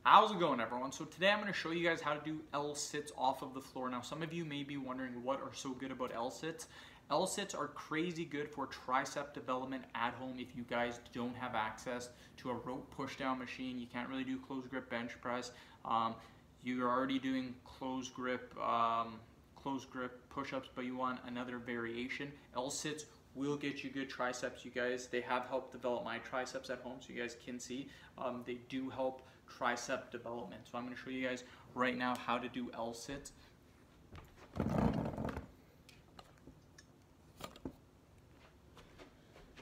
How's it going, everyone? So today I'm going to show you guys how to do L-sits off of the floor. Now some of you may be wondering what are so good about L-sits. L-sits are crazy good for tricep development at home if you guys don't have access to a rope push down machine. You can't really do closed grip bench press. You're already doing closed grip push-ups, but you want another variation. L-sits will get you good triceps, you guys. They have helped develop my triceps at home, so you guys can see. They do help tricep development. So I'm going to show you guys right now how to do L-sits.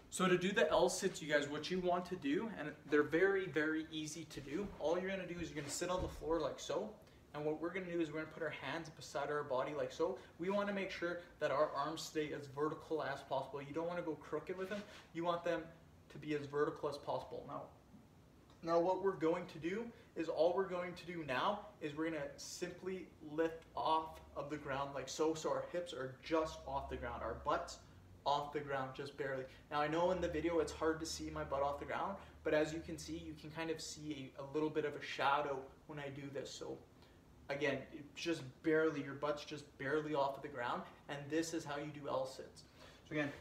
So to do the L-sits, you guys, what you want to do, and they're very, very easy to do. All you're going to do is you're going to sit on the floor like so. And what we're going to do is we're going to put our hands beside our body like so. We want to make sure that our arms stay as vertical as possible. You don't want to go crooked with them. You want them to be as vertical as possible. Now what we're going to do is we're going to simply lift off of the ground like so. So our hips are just off the ground. Our butts off the ground just barely. Now I know in the video it's hard to see my butt off the ground, but as you can see, you can kind of see a little bit of a shadow when I do this. So again, just barely, your butt's just barely off of the ground, and this is how you do L-sits. So again,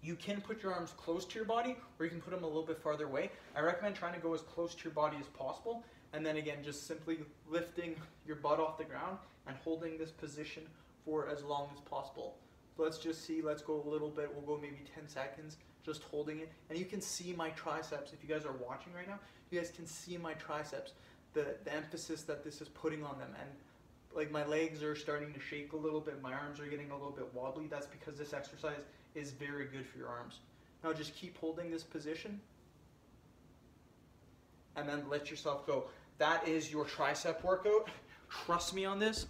you can put your arms close to your body, or you can put them a little bit farther away. I recommend trying to go as close to your body as possible, and then again, just simply lifting your butt off the ground and holding this position for as long as possible. So let's just see, let's go a little bit, we'll go maybe 10 seconds, just holding it, and you can see my triceps. If you guys are watching right now, you guys can see my triceps. The emphasis that this is putting on them, and like my legs are starting to shake a little bit, my arms are getting a little bit wobbly. That's because this exercise is very good for your arms. Now just keep holding this position and then let yourself go. That is your tricep workout. Trust me on this.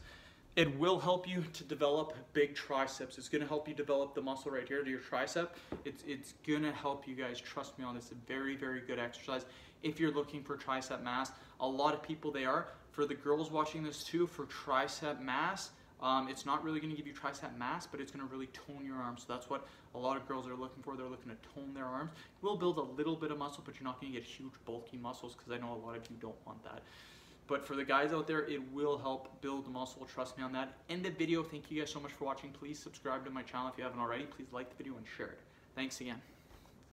It will help you to develop big triceps. It's going to help you develop the muscle right here to your tricep. It's going to help you guys. Trust me on this. It's a very, very good exercise if you're looking for tricep mass. A lot of people, they are. For the girls watching this too, for tricep mass, it's not really going to give you tricep mass, but it's going to really tone your arms. So that's what a lot of girls are looking for. They're looking to tone their arms. It will build a little bit of muscle, but you're not going to get huge bulky muscles, because I know a lot of you don't want that. But for the guys out there, it will help build the muscle. Trust me on that. End the video. Thank you guys so much for watching. Please subscribe to my channel if you haven't already. Please like the video and share it. Thanks again.